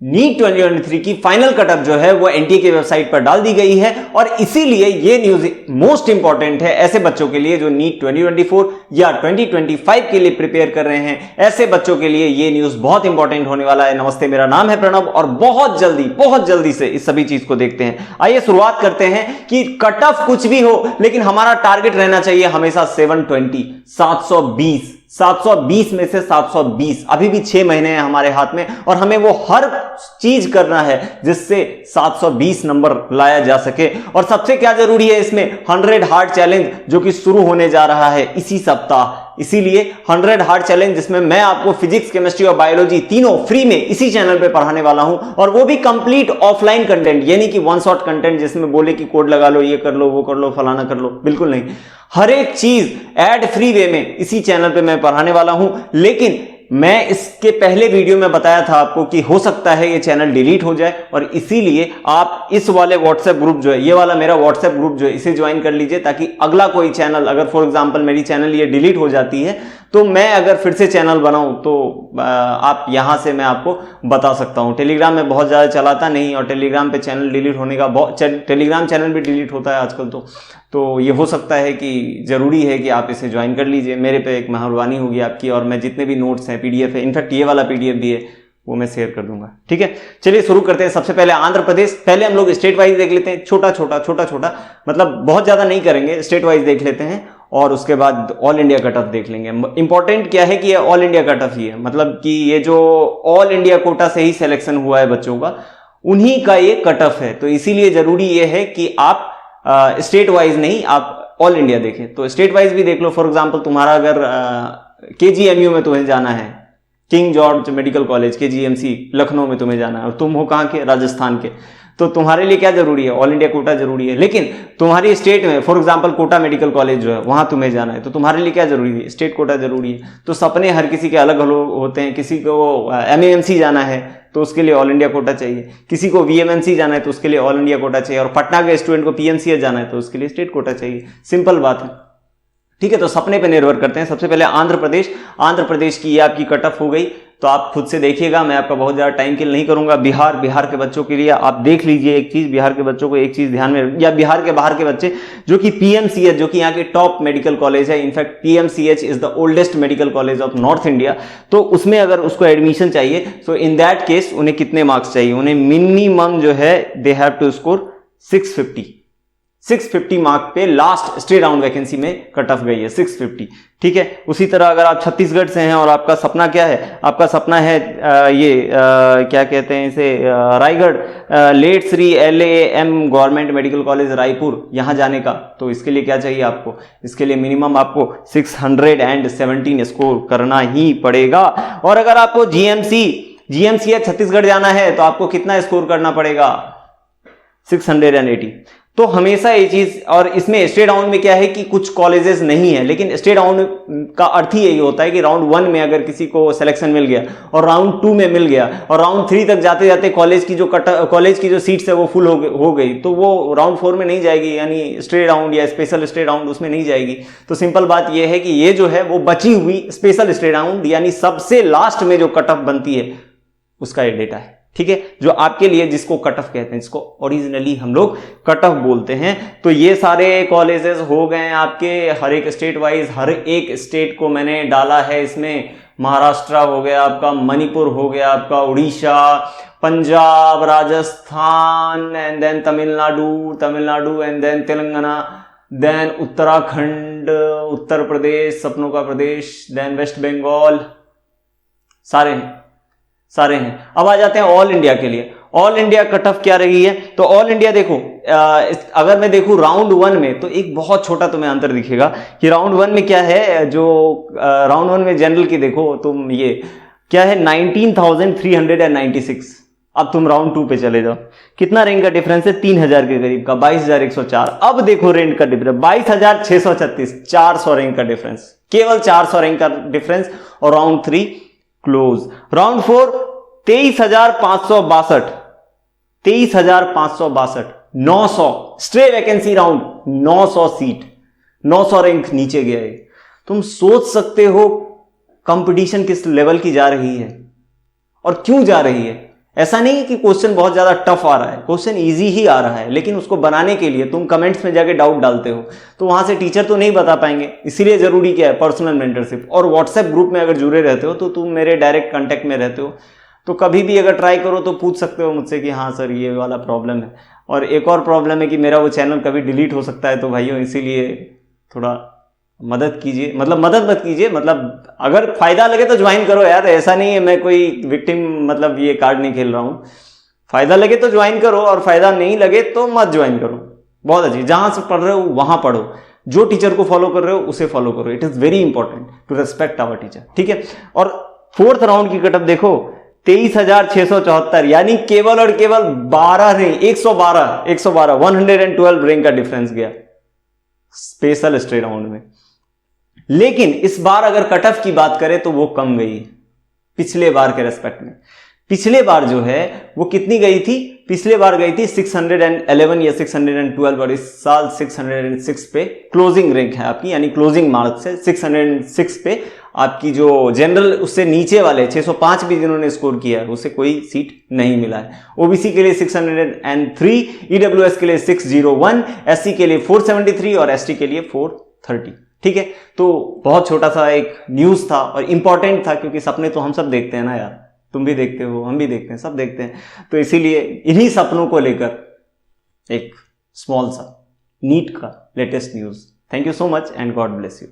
NEET 2023 की final cut up जो है वो एनटीए की वेबसाइट पर डाल दी गई है और इसीलिए ये न्यूज मोस्ट इंपॉर्टेंट है ऐसे बच्चों के लिए जो नीट 2024 या 2025 के लिए प्रिपेयर कर रहे हैं। ऐसे बच्चों के लिए ये न्यूज बहुत इंपॉर्टेंट होने वाला है। नमस्ते, मेरा नाम है प्रणव और बहुत जल्दी से इस सभी चीज को देखते हैं। आइए शुरुआत करते हैं कि कटअप कुछ भी हो लेकिन हमारा टारगेट रहना चाहिए हमेशा 720 में से 720। अभी भी 6 महीने हैं हमारे हाथ में और हमें वो हर चीज करना है जिससे 720 नंबर लाया जा सके। और सबसे क्या जरूरी है इसमें 100 हार्ड चैलेंज जो कि शुरू होने जा रहा है इसी सप्ताह। इसीलिए 100 हार्ड चैलेंज जिसमें मैं आपको फिजिक्स, केमिस्ट्री और बायोलॉजी तीनों फ्री में इसी चैनल पे पढ़ाने वाला हूं और वो भी कंप्लीट ऑफलाइन कंटेंट, यानी कि वन शॉट कंटेंट जिसमें बोले कि कोड लगा लो, ये कर लो, वो कर लो, फलाना कर लो, बिल्कुल नहीं। हर एक चीज एड फ्री वे में इसी चैनल पे मैं पढ़ाने वाला हूं। लेकिन मैं इसके पहले वीडियो में बताया था आपको कि हो सकता है ये चैनल डिलीट हो जाए और इसीलिए आप इस वाले व्हाट्सएप ग्रुप जो है, ये वाला मेरा व्हाट्सएप ग्रुप जो है, इसे ज्वाइन कर लीजिए ताकि अगला कोई चैनल, अगर फॉर एग्जांपल मेरी चैनल ये डिलीट हो जाती है तो मैं अगर फिर से चैनल बनाऊं तो आप यहां से मैं आपको बता सकता हूं। टेलीग्राम में बहुत ज्यादा चलाता नहीं और टेलीग्राम पे चैनल डिलीट होने का टेलीग्राम चैनल भी डिलीट होता है आजकल तो ये हो सकता है कि जरूरी है कि आप इसे ज्वाइन कर लीजिए। मेरे पे एक मेहरबानी होगी आपकी और मैं जितने भी नोट्स हैं, पीडीएफ है, इनफैक्ट ये वाला पीडीएफ भी है, वो मैं शेयर कर दूंगा। ठीक है, चलिए शुरू करते हैं। सबसे पहले आंध्र प्रदेश। पहले हम लोग स्टेट वाइज देख लेते हैं, छोटा छोटा, मतलब बहुत ज्यादा नहीं करेंगे, स्टेट वाइज देख लेते हैं और उसके बाद ऑल इंडिया कट ऑफ देख लेंगे। इंपॉर्टेंट क्या है कि ये ऑल इंडिया कट ऑफ ही है, मतलब कि ये जो ऑल इंडिया कोटा से ही सिलेक्शन हुआ है बच्चों का, उन्हीं का ये कट ऑफ है। तो इसीलिए जरूरी ये है कि आप स्टेट वाइज नहीं, आप ऑल इंडिया देखें। तो स्टेट वाइज भी देख लो। फॉर एग्जांपल तुम्हारा अगर केजीएमयू में तुम्हें जाना है, king George medical college KGMC Lucknow में तुम्हें जाना है और तुम हो कहां के, राजस्थान के, तो तुम्हारे लिए क्या जरूरी है, ऑल इंडिया कोटा जरूरी है। लेकिन तुम्हारी स्टेट में for example Kota medical college जो है वहां तुम्हें जाना है तो तुम्हारे लिए क्या जरूरी है, स्टेट कोटा जरूरी है। तो सपने हर किसी के अलग अलग होते हैं। किसी को एमएएमसी जाना है तो उसके लिए ऑल इंडिया कोटा चाहिए, किसी को वीएमएनसी जाना है तो उसके लिए ऑल इंडिया कोटा चाहिए और पटना के स्टूडेंट को पीएमसीएच जाना है तो उसके लिए स्टेट कोटा चाहिए। सिंपल बात है। ठीक है, तो सपने पे निर्भर करते हैं। सबसे पहले आंध्र प्रदेश की ये आपकी कट ऑफ हो गई तो आप खुद से देखिएगा, मैं आपका बहुत ज्यादा टाइम किल नहीं करूंगा। बिहार के बच्चों के लिए आप देख लीजिए एक चीज, बिहार के बच्चों को एक चीज ध्यान में, या बिहार के बाहर के बच्चे जो कि पीएमसीएच, जो कि यहाँ के टॉप मेडिकल कॉलेज है, in fact PMCH is the oldest medical college of north India, तो उसमें अगर उसको एडमिशन चाहिए तो इन दैट केस उन्हें कितने मार्क्स चाहिए, उन्हें मिनिमम जो है they have to score 650 mark पे लास्ट स्टे राउंड वैकेंसी में कट ऑफ गई है 650। ठीक है, उसी तरह अगर आप छत्तीसगढ़ से हैं और आपका सपना क्या है, आपका सपना है क्या कहते हैं इसे, Raigarh late Shri LAM government medical college Raipur, यहां जाने का, तो इसके लिए क्या चाहिए आपको, इसके लिए मिनिमम आपको 617 स्कोर करना ही पड़ेगा। और अगर आपको जीएमसी या छत्तीसगढ़ जाना है तो आपको कितना स्कोर करना पड़ेगा, 680। तो हमेशा ये चीज, और इसमें स्टे डाउन में क्या है कि कुछ कॉलेजेस नहीं है, लेकिन स्टे डाउन का अर्थ ही यही होता है कि राउंड 1 में अगर किसी को सिलेक्शन मिल गया और राउंड 2 में मिल गया और राउंड 3 तक जाते जाते कॉलेज की जो सीट्स है वो फुल हो गई तो वो राउंड 4 में नहीं जाएगी, यानी स्टे राउंड या स्पेशल स्टे राउंड उसमें नहीं जाएगी। तो सिंपल बात यह है कि ये जो है वो बची हुई स्पेशल स्टे राउंड यानी सबसे लास्ट में जो कट ऑफ बनती है उसका ये डेटा है। ठीक है, जो आपके लिए जिसको कट ऑफ कहते हैं, जिसको ओरिजिनली हम लोग कट ऑफ बोलते हैं। तो ये सारे कॉलेजेस हो गए आपके हर एक स्टेट वाइज, हर एक स्टेट को मैंने डाला है इसमें। महाराष्ट्र हो गया आपका, मणिपुर हो गया आपका, Orissa, Punjab, Rajasthan and then Tamil Nadu and then Telangana, then Uttarakhand, Uttar Pradesh, सपनों का प्रदेश, देन वेस्ट बंगाल, सारे हैं। अब आ जाते हैं ऑल इंडिया के लिए। ऑल इंडिया कट ऑफ क्या रही है, तो ऑल इंडिया देखो, अगर मैं देखूं राउंड 1 में तो एक बहुत छोटा तुम्हें अंतर दिखेगा कि राउंड 1 में क्या है, जो राउंड 1 में जनरल की देखो तुम, ये क्या है 19,396। अब तुम राउंड 2 पे चले जाओ, कितना रैंक का डिफरेंस है, 3,000 के करीब का, 22,104। अब देखो रैंक का डिफरेंस 22,636, 400 रैंक का डिफरेंस, केवल 400 रैंक का डिफरेंस। और round 3 close. Round 4 23,562, 900 stray vacancy round, 900 seat, 900 rank नीचे गया है। तुम सोच सकते हो कंपटीशन किस लेवल की जा रही है और क्यों जा रही है। ऐसा नहीं है कि क्वेश्चन बहुत ज्यादा टफ आ रहा है, क्वेश्चन इजी ही आ रहा है, लेकिन उसको बनाने के लिए तुम कमेंट्स में जाके डाउट डालते हो तो वहां से टीचर तो नहीं बता पाएंगे। इसीलिए जरूरी क्या है, पर्सनल मेंटरशिप। और व्हाट्सएप ग्रुप में अगर जुड़े रहते हो तो तुम मेरे डायरेक्ट कांटेक्ट में रहते हो, तो कभी भी अगर ट्राई करो तो पूछ सकते हो मुझसे कि हाँ सर ये वाला प्रॉब्लम है। और एक और प्रॉब्लम है कि मेरा वो चैनल कभी डिलीट हो सकता है, तो भाइयों इसीलिए थोड़ा मदद कीजिए, मतलब मदद मत कीजिए, मतलब अगर फायदा लगे तो ज्वाइन करो यार, ऐसा नहीं है मैं कोई विक्टिम मतलब ये कार्ड नहीं खेल रहा हूं। फायदा लगे तो ज्वाइन करो और फायदा नहीं लगे तो मत ज्वाइन करो। बहुत अच्छी, जहां से पढ़ रहे हो वहां पढ़ो, जो टीचर को फॉलो कर रहे हो उसे फॉलो करो। It is very important to respect our teacher, ठीक है। और फोर्थ राउंड की कटअप देखो 23,674, यानी केवल और केवल 12 नहीं 112 112 रैंक का डिफरेंस गया स्पेशल स्टे राउंड में। लेकिन इस बार अगर कट ऑफ की बात करें तो वो कम गई पिछले बार के रेस्पेक्ट में। पिछले बार जो है वो कितनी गई थी, पिछले बार गई थी 611 या 612, और इस साल 606 पे क्लोजिंग रैंक है आपकी, यानी क्लोजिंग मार्क्स है 606 पे आपकी। जो जनरल उससे नीचे वाले 605 भी जिन्होंने स्कोर किया है उसे कोई सीट नहीं मिला है। ओबीसी के लिए 603, ईडब्ल्यूएस के लिए 601, एससी के लिए 473 और एसटी के लिए 430, ठीक है। तो बहुत छोटा सा एक न्यूज था और इंपॉर्टेंट था, क्योंकि सपने तो हम सब देखते हैं ना यार, तुम भी देखते हो, हम भी देखते हैं, सब देखते हैं। तो इसीलिए इन्हीं सपनों को लेकर एक स्मॉल सा नीट का latest news. Thank you so much and God bless you.